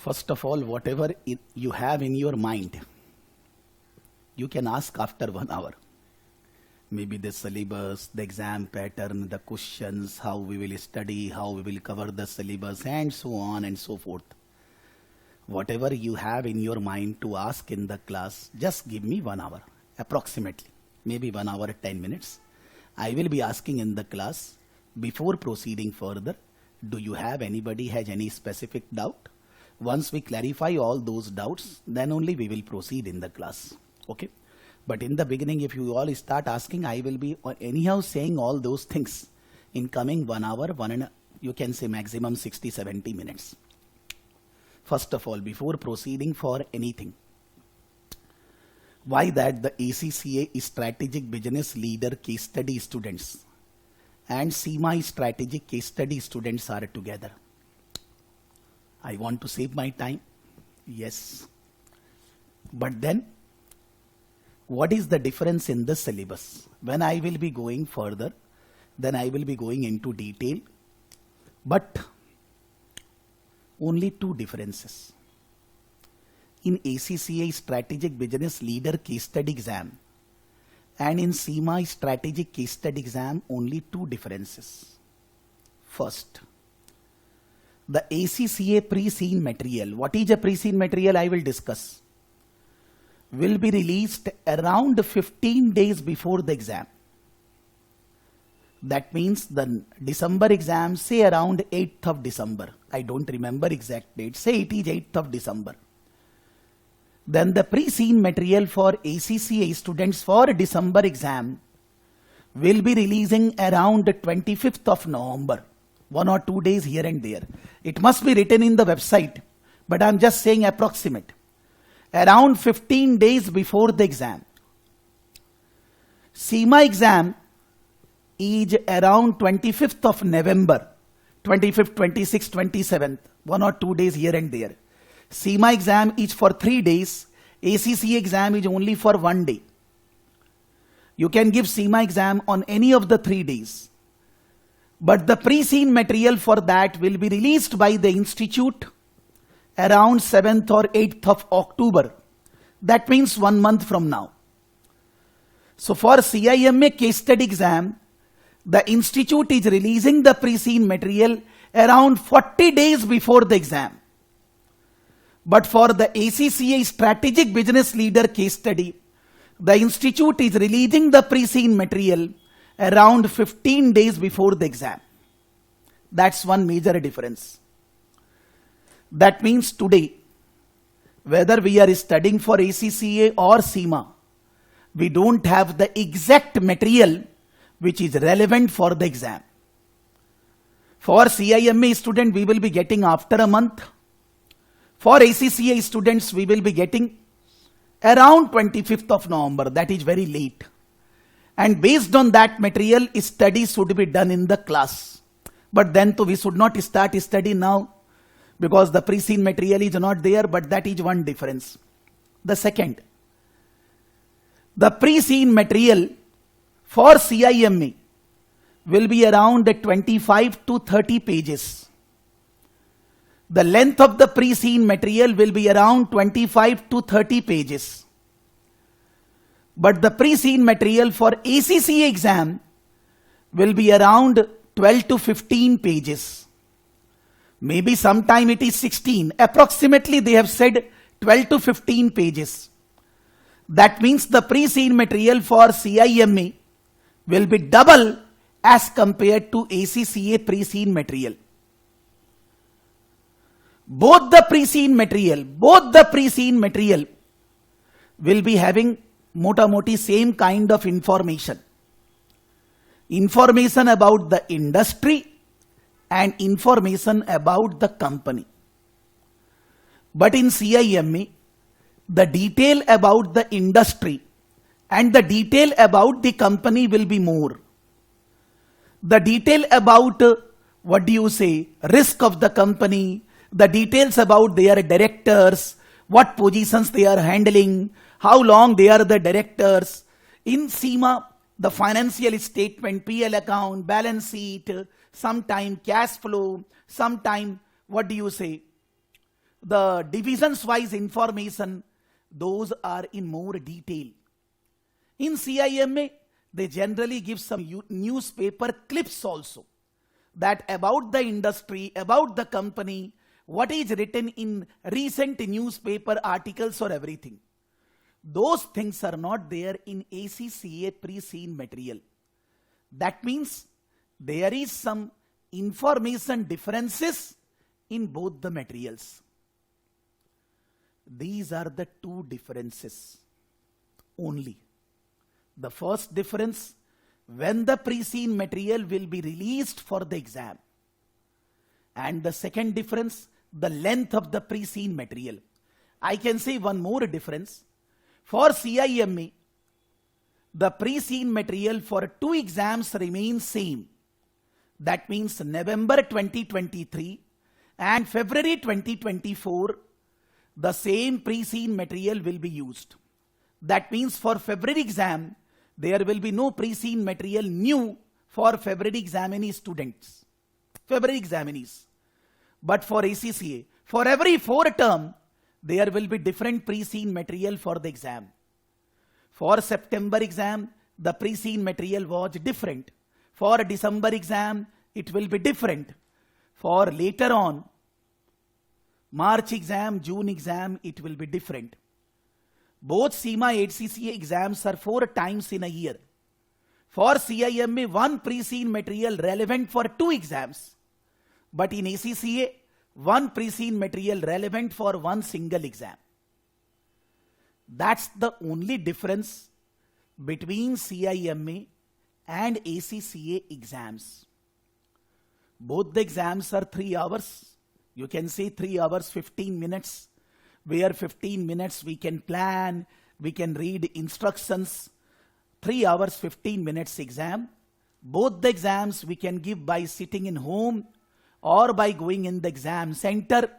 First of all, whatever you have in your mind, you can ask after 1 hour. Maybe the syllabus, the exam pattern, the questions, how we will study, how we will cover the syllabus, and so on and so forth. Whatever you have in your mind to ask in the class, just give me 1 hour, approximately, maybe 1 hour, 10 minutes. I will be asking in the class, before proceeding further, do you have anybody has any specific doubt? Once we clarify all those doubts, then only we will proceed in the class. Okay? But in the beginning, if you all start asking, I will be anyhow saying all those things in coming 1 hour, you can say maximum 60-70 minutes. First of all, before proceeding for anything, why that the ACCA Strategic Business Leader Case Study students and Cima Strategic Case Study students are together? I want to save my time. Yes. But then, what is the difference in the syllabus? When I will be going further, then I will be going into detail. But only two differences. In ACCA Strategic Business Leader Case Study exam and in Cima Strategic Case Study exam, only two differences. First, the ACCA pre-scene material. What is a pre-scene material? I will discuss. Will be released around 15 days before the exam. That means the December exam, say around 8th of December. I don't remember exact date. Say it is 8th of December. Then the pre-scene material for ACCA students for December exam will be releasing around 25th of November. 1 or 2 days here and there. It must be written in the website, but I'm just saying approximate. Around 15 days before the exam. Cima exam is around 25th of November. 25th, 26th, 27th. 1 or 2 days here and there. Cima exam is for 3 days. ACCA exam is only for 1 day. You can give Cima exam on any of the 3 days. But the pre-scene material for that will be released by the institute around 7th or 8th of October. That means 1 month from now. So for CIMA case study exam, the institute is releasing the pre-scene material around 40 days before the exam. But for the ACCA Strategic Business Leader case study, the institute is releasing the pre-scene material around 15 days before the exam. That's one major difference. That means today, whether we are studying for ACCA or Cima, we don't have the exact material which is relevant for the exam. For CIMA student, we will be getting after a month. For ACCA students, we will be getting around 25th of November. That is very late. And based on that material, study should be done in the class. But then we should not start study now because the pre-scene material is not there, but that is one difference. The second, the pre-scene material for CIMA will be around 25 to 30 pages. The length of the pre-scene material will be around 25 to 30 pages. But the pre-scene material for ACCA exam will be around 12 to 15 pages. Maybe sometime it is 16. Approximately they have said 12 to 15 pages. That means the pre-scene material for CIMA will be double as compared to ACCA pre-scene material. Both the pre-scene material will be having mota-moti same kind of information. Information about the industry and information about the company. But in CIMA, the detail about the industry and the detail about the company will be more. The detail about, risk of the company, the details about their directors, what positions they are handling, how long they are the directors. In Cima, the financial statement, PL account, balance sheet, sometime cash flow, sometime, the divisions wise information, those are in more detail. In CIMA, they generally give some newspaper clips also, that about the industry, about the company, what is written in recent newspaper articles or everything. Those things are not there in ACCA pre-seen material. That means there is some information differences in both the materials. These are the two differences only. The first difference, when the pre-seen material will be released for the exam. And the second difference, the length of the pre-seen material. I can say one more difference. For CIMA, the pre-seen material for two exams remains same. That means November 2023 and February 2024, the same pre-seen material will be used. That means for February exam, there will be no pre-seen material new for February examinee students. February examinees. But for ACCA, for every 4 term, there will be different pre-seen material for the exam. For September exam, the pre-seen material was different. For December exam, it will be different. For later on, March exam, June exam, it will be different. Both Cima HCCA exams are 4 times in a year. For CIMA, one pre-seen material relevant for 2 exams. But in ACCA, one pre-seen material relevant for 1 single exam. That's the only difference between CIMA and ACCA exams. Both the exams are 3 hours. You can say 3 hours, 15 minutes, where 15 minutes we can plan, we can read instructions. 3 hours, 15 minutes exam. Both the exams we can give by sitting in home or by going in the exam center.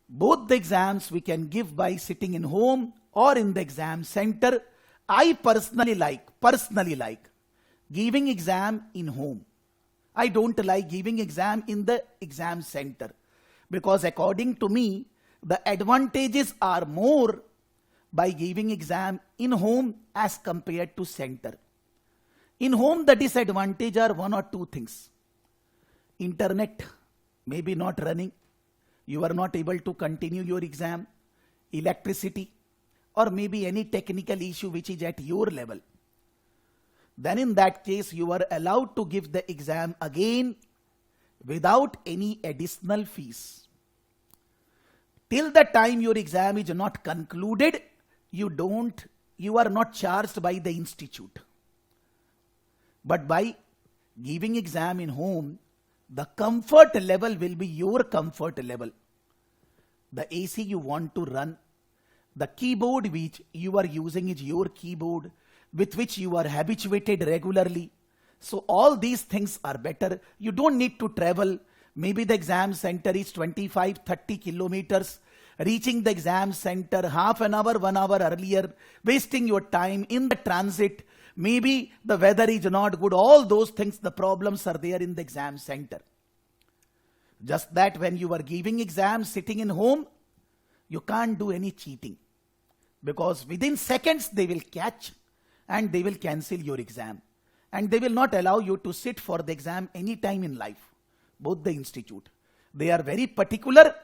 Both the exams we can give by sitting in home or in the exam center. I personally like giving exam in home. I don't like giving exam in the exam center, because according to me, the advantages are more by giving exam in home as compared to center. In home, the disadvantage are 1 or 2 things. Internet may be not running. You are not able to continue your exam. Electricity, or maybe any technical issue which is at your level. Then in that case, you are allowed to give the exam again without any additional fees. Till the time your exam is not concluded, you are not charged by the institute. But by giving exam in home, the comfort level will be your comfort level. The AC you want to run, the keyboard which you are using is your keyboard, with which you are habituated regularly. So all these things are better. You don't need to travel. Maybe the exam center is 25-30 kilometers. Reaching the exam center half an hour, 1 hour earlier, wasting your time in the transit. Maybe the weather is not good. All those things, the problems are there in the exam center. Just that when you are giving exam sitting in home, you can't do any cheating. Because within seconds they will catch and they will cancel your exam. And they will not allow you to sit for the exam any time in life. Both the institute. They are very particular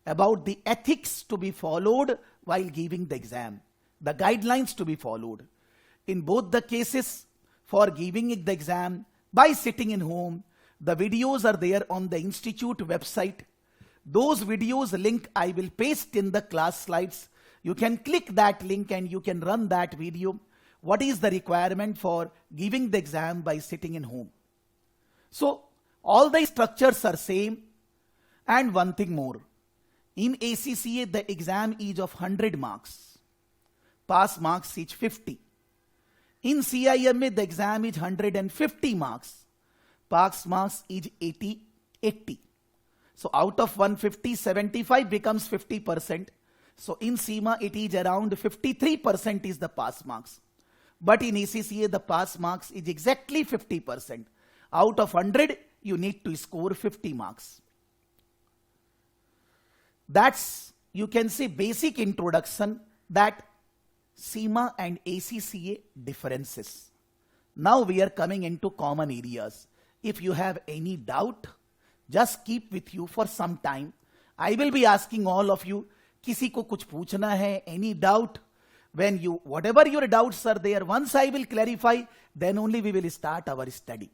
about the ethics to be followed while giving the exam. The guidelines to be followed. In both the cases, for giving the exam by sitting in home, the videos are there on the institute website. Those videos link I will paste in the class slides. You can click that link and you can run that video. What is the requirement for giving the exam by sitting in home? So all the structures are same. And one thing more. In ACCA, the exam is of 100 marks. Pass marks is 50. In CIMA, the exam is 150 marks. Pass marks is 80. So out of 150, 75 becomes 50%. So in Cima, it is around 53% is the pass marks. But in ACCA, the pass marks is exactly 50%. Out of 100, you need to score 50 marks. That's, you can say, basic introduction that Cima and ACCA differences. Now we are coming into common areas. If you have any doubt, just keep with you for some time. I will be asking all of you, किसी को कुछ पूछना है, any doubt? When you, whatever your doubts are there, once I will clarify, then only we will start our study.